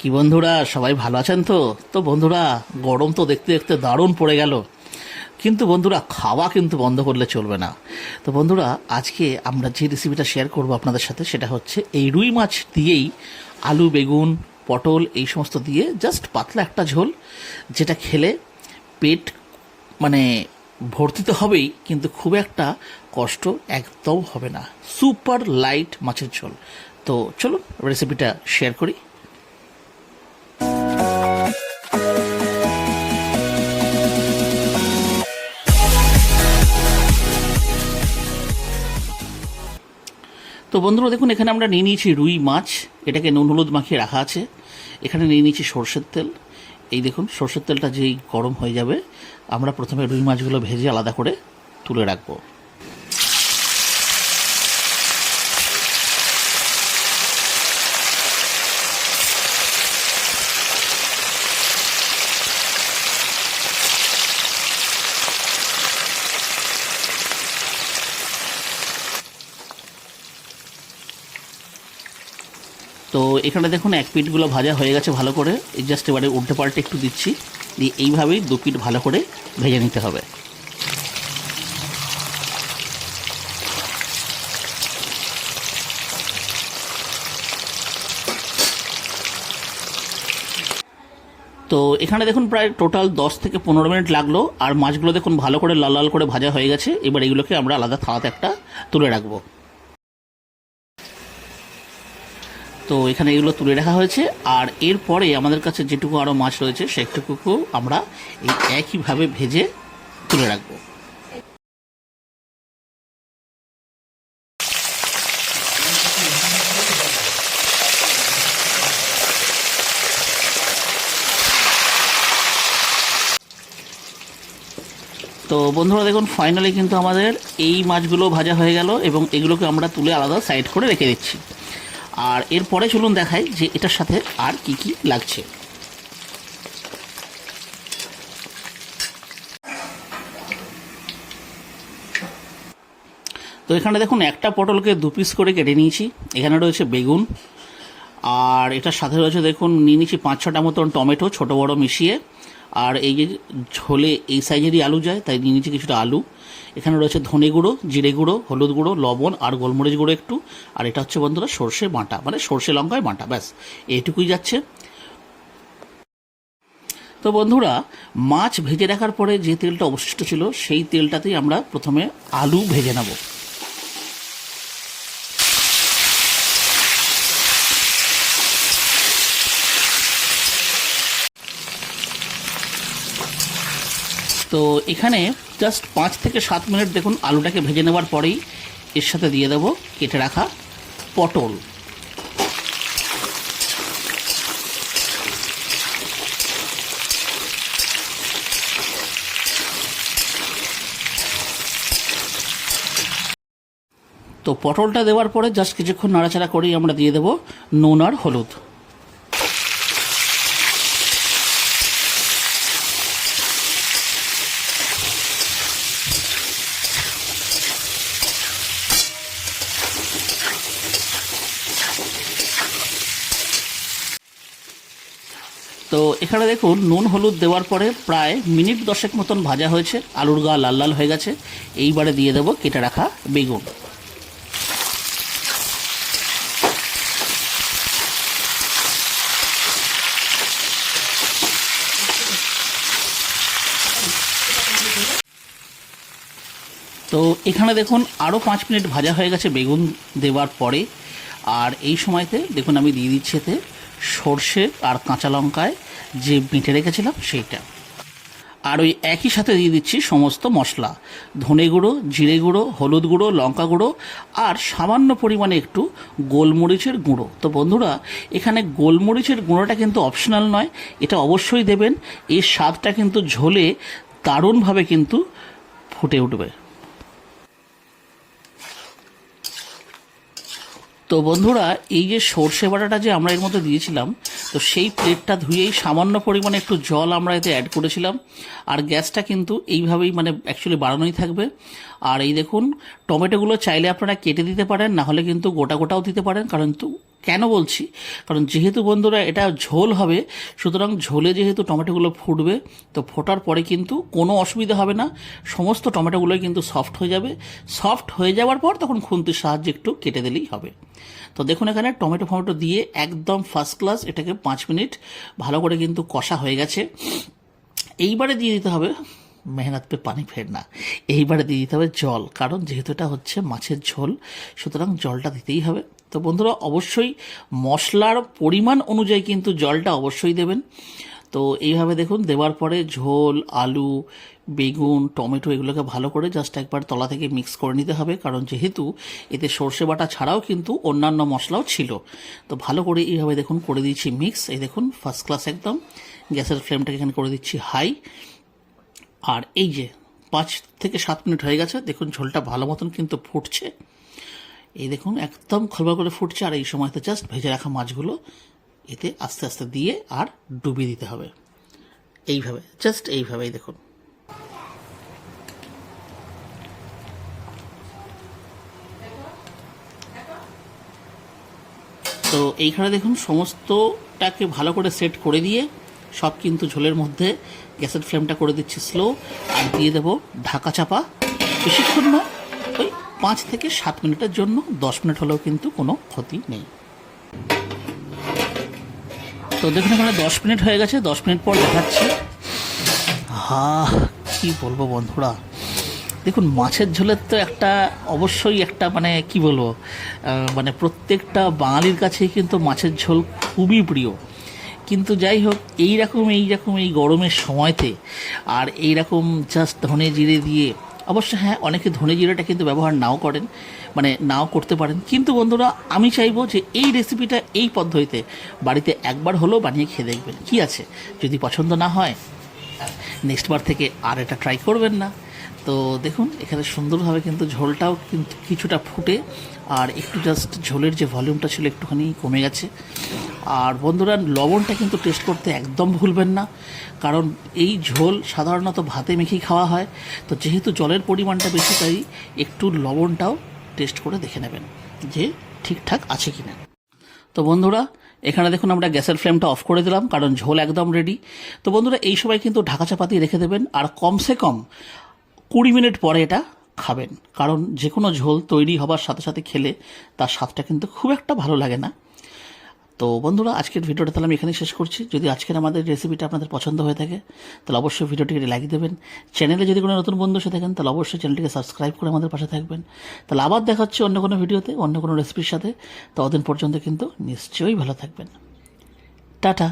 কি বন্ধুরা, সবাই ভালো আছেন? তো তো বন্ধুরা, গরম তো দেখতে দেখতে দারুণ পড়ে গেল, কিন্তু বন্ধুরা খাওয়া কিন্তু বন্ধ করলে চলবে না। তো বন্ধুরা, আজকে আমরা যে রেসিপিটা শেয়ার করব আপনাদের সাথে, সেটা হচ্ছে এই রুই মাছ দিয়েই আলু, বেগুন, পটল এই সমস্ত দিয়ে জাস্ট পাতলা একটা ঝোল, যেটা খেলে পেট মানে ভর্তি তো হবেই, কিন্তু খুব একটা কষ্ট একদম হবে না। সুপার লাইট মাছের ঝোল। তো চলুন রেসিপিটা শেয়ার করি। তো বন্ধুরা দেখুন, এখানে আমরা নিয়ে নিয়েছি রুই মাছ, এটাকে নুন হলুদ মাখিয়ে রাখা আছে। এখানে নিয়ে নিয়েছি সর্ষের তেল। এই দেখুন, সর্ষের তেলটা যেই গরম হয়ে যাবে, আমরা প্রথমে রুই মাছগুলো ভেজে আলাদা করে তুলে রাখবো। তো এখানে দেখুন এক পিঠগুলো ভাজা হয়ে গেছে ভালো করে। এই জাস্ট এবারে উল্টে পাল্টে একটু দিচ্ছি, দিয়ে এইভাবেই দু পিঠ ভালো করে ভেজে নিতে হবে। তো এখানে দেখুন প্রায় টোটাল 10 থেকে 15 মিনিট লাগলো, আর মাছগুলো দেখুন ভালো করে লাল লাল করে ভাজা হয়ে গেছে। এবার এগুলোকে আমরা আলাদা থালাতে একটা তুলে রাখবো। তো এখানে এগুলো তুলে রাখা হয়েছে, আর এরপরে আমাদের কাছে যেটুকু আরও মাছ রয়েছে সেটুকু আমরা এই একইভাবে ভেজে তুলে রাখবো। তো বন্ধুরা দেখুন, ফাইনালি কিন্তু আমাদের এই মাছগুলো ভাজা হয়ে গেল, এবং এগুলোকে আমরা তুলে আলাদা সাইড করে রেখে দিচ্ছি। আর এরপরে চলুন দেখাই যে এটার সাথে আর কি কি লাগছে। তো এখানে দেখুন একটা পটলকে 2 পিস করে কেটে নিয়েছি। এখানে রয়েছে বেগুন, আর এটার সাথে রয়েছে দেখুন নিয়ে নিয়েছি 5-6টা মতন টমেটো, ছোটো বড়ো মিশিয়ে। আর এই যে ঝোলে এই সাইজেরই আলু যায়, তাই নিয়ে নিয়েছি কিছুটা আলু। এখানে রয়েছে ধনে গুঁড়ো, জিরে গুঁড়ো, হলুদ গুঁড়ো, লবণ আর গোলমরিচ গুঁড়ো একটু। আর এটা হচ্ছে বন্ধুরা সর্ষে বাটা, মানে সর্ষে লঙ্কায় বাটা, ব্যাস এইটুকুই যাচ্ছে। তো বন্ধুরা, মাছ ভেজে রাখার পরে যে তেলটা অবশিষ্ট ছিল, সেই তেলটাতেই আমরা প্রথমে আলু ভেজে নেব। তো এখানে জাস্ট 5 থেকে 7 মিনিট দেখুন আলুটাকে ভেজে নেওয়ার পরেই এর সাথে দিয়ে দেবো কেটে রাখা পটল। তো পটলটা দেওয়ার পরে জাস্ট কিছুক্ষণ নাড়াচাড়া করেই আমরা দিয়ে দেবো নুন আর হলুদ। তো এখানে দেখুন নুন হলুদ দেওয়ার পরে প্রায় মিনিট 10 মতন ভাজা হয়েছে, আলুর গা লাল লাল হয়ে গেছে। এইবারে দিয়ে দেবো কেটে রাখা বেগুন। তো এখানে দেখুন আরও 5 মিনিট ভাজা হয়ে গেছে বেগুন দেওয়ার পরে। আর এই সময়তে দেখুন আমি দিয়ে দিচ্ছি এতে সর্ষে আর কাঁচা লঙ্কায় যে বেটে রেখেছিলাম সেইটা। আর ওই একই সাথে দিয়ে দিচ্ছি সমস্ত মশলা, ধনে গুঁড়ো, জিরে গুঁড়ো, হলুদ গুঁড়ো, লঙ্কা গুঁড়ো, আর সামান্য পরিমাণে একটু গোলমরিচের গুঁড়ো। তো বন্ধুরা, এখানে গোলমরিচের গুঁড়োটা কিন্তু অপশনাল নয়, এটা অবশ্যই দেবেন। এর স্বাদটা কিন্তু ঝোলে দারুণভাবে কিন্তু ফুটে উঠবে। তো বন্ধুরা, এই যে সর্ষে বাটাটা যে আমরা এর মধ্যে দিয়েছিলাম, তো সেই প্লেটটা ধুয়েই সামান্য পরিমাণে একটু জল আমরা এতে অ্যাড করেছিলাম। আর গ্যাসটা কিন্তু এইভাবেই মানে অ্যাকচুয়ালি বাড়ানোই থাকবে। আর এই দেখুন টমেটোগুলো চাইলে আপনারা কেটে দিতে পারেন, না হলে কিন্তু গোটা গোটাও দিতে পারেন, কারণ কেন বলছি, কারণ যেহেতু বন্ধুরা এটা ঝোল হবে, সুতরাং ঝোলে যেহেতু টমেটোগুলো ফুটবে, তো ফোটার পরে কিন্তু কোনো অসুবিধা হবে না, সমস্ত টমেটোগুলোই কিন্তু সফট হয়ে যাবে। সফট হয়ে যাওয়ার পর তখন খুন্তির সাহায্যে একটু কেটে দিলেই হবে। তো দেখুন এখানে টমেটো ফমেটো দিয়ে একদম ফার্স্ট ক্লাস এটাকে 5 মিনিট ভালো করে কিন্তু কষা হয়ে গেছে। এইবারে দিয়ে দিতে হবে, মেহনত পে পানি ফের না, এইবারে দিয়ে দিতে হবে জল, কারণ যেহেতু এটা হচ্ছে মাছের ঝোল, সুতরাং জলটা দিতেই হবে। তো বন্ধুরা অবশ্যই মশলার পরিমাণ অনুযায়ী কিন্তু জলটা অবশ্যই দেবেন। তো এইভাবে দেখুন দেওয়ার পরে ঝোল, আলু, বেগুন, টমেটো এগুলোকে ভালো করে জাস্ট একবার তলা থেকে মিক্স করে নিতে হবে, কারণ যেহেতু এতে সর্ষে বাটা ছাড়াও কিন্তু অন্যান্য মশলাও ছিল। তো ভালো করে এইভাবে দেখুন করে দিচ্ছি মিক্স। এই দেখুন ফার্স্ট ক্লাস একদম। গ্যাসের ফ্লেমটাকে এখানে করে দিচ্ছি হাই। আর এই যে 5 থেকে 7 মিনিট হয়ে গেছে, দেখুন ঝোলটা ভালো মতন কিন্তু ফুটছে। এই দেখুন একদম খলবা করে ফুটছে। আর এই সময়তে জাস্ট ভেজে রাখা মাছগুলো এতে আস্তে আস্তে দিয়ে আর ডুবিয়ে দিতে হবে, এইভাবে জাস্ট এইভাবেই দেখুন। তো এইখানে দেখুন সমস্তটাকে ভালো করে সেট করে দিয়ে সব কিন্তু ঝোলের মধ্যে গ্যাসের ফ্লেমটা করে দিচ্ছি স্লো, আর দিয়ে দেবো ঢাকা চাপা। বেশিক্ষণ না, ওই 5 থেকে 7 মিনিটের জন্য, 10 মিনিট হলেও কিন্তু কোনো ক্ষতি নেই। তো দেখুন এখানে 10 মিনিট হয়ে গেছে, 10 মিনিট পর দেখাচ্ছি। কি বলবো বন্ধুরা, দেখুন মাছের ঝোলের তো একটা অবশ্যই একটা মানে কি বলবো, মানে প্রত্যেকটা বাঙালির কাছেই কিন্তু মাছের ঝোল খুবই প্রিয়। কিন্তু যাই হোক এইরকম এই গরমের সময়তে আর এইরকম জাস্ট ধনে জিরে দিয়ে, অবশ্য হ্যাঁ অনেকে ধনে জিরেটা কিন্তু ব্যবহার নাও করেন, মানে নাও করতে পারেন, কিন্তু বন্ধুরা আমি চাইবো যে এই রেসিপিটা এই পদ্ধতিতে বাড়িতে একবার হলেও বানিয়ে খেয়ে দেখবেন। কি আছে, যদি পছন্দ না হয় নেক্সট বার থেকে আর এটা ট্রাই করবেন না। তো দেখুন এখানে সুন্দরভাবে কিন্তু ঝোলটাও কিন্তু কিছুটা ফুটে আর একটু জাস্ট ঝোলের যে ভলিউমটা ছিল একটুখানি কমে গেছে। আর বন্ধুরা লবণটা কিন্তু টেস্ট করতে একদম ভুলবেন না, কারণ এই ঝোল সাধারণত ভাতে মেখেই খাওয়া হয়। তো যেহেতু জলের পরিমাণটা বেশি, তাই একটু লবণটাও টেস্ট করে দেখে নেবেন যে ঠিকঠাক আছে কিনা। তো বন্ধুরা এখানে দেখুন আমরা গ্যাসের ফ্লেমটা অফ করে দিলাম, কারণ ঝোল একদম রেডি। তো বন্ধুরা এই সময় কিন্তু ঢাকা চাপা দিয়ে রেখে দেবেন, আর কমসে কম 20 মিনিট পরে এটা খাবেন, কারণ যে কোনো ঝোল তৈরি হবার সাথে সাথে খেলে তার স্বাদটা কিন্তু খুব একটা ভালো লাগে না। তো বন্ধুরা আজকের ভিডিওটা তাহলে আমি এখানেই শেষ করছি। যদি আজকের আমাদের রেসিপিটা আপনাদের পছন্দ হয়ে থাকে তাহলে অবশ্যই ভিডিওটিকে লাইক দেবেন। চ্যানেলে যদি কোনো নতুন বন্ধু এসে থাকেন তাহলে অবশ্যই চ্যানেলটিকে সাবস্ক্রাইব করে আমাদের পাশে থাকবেন। তাহলে আবার দেখা হচ্ছে অন্য কোনো ভিডিওতে, অন্য কোনো রেসিপির সাথে। ততদিন পর্যন্ত কিন্তু নিশ্চয়ই ভালো থাকবেন। টাটা।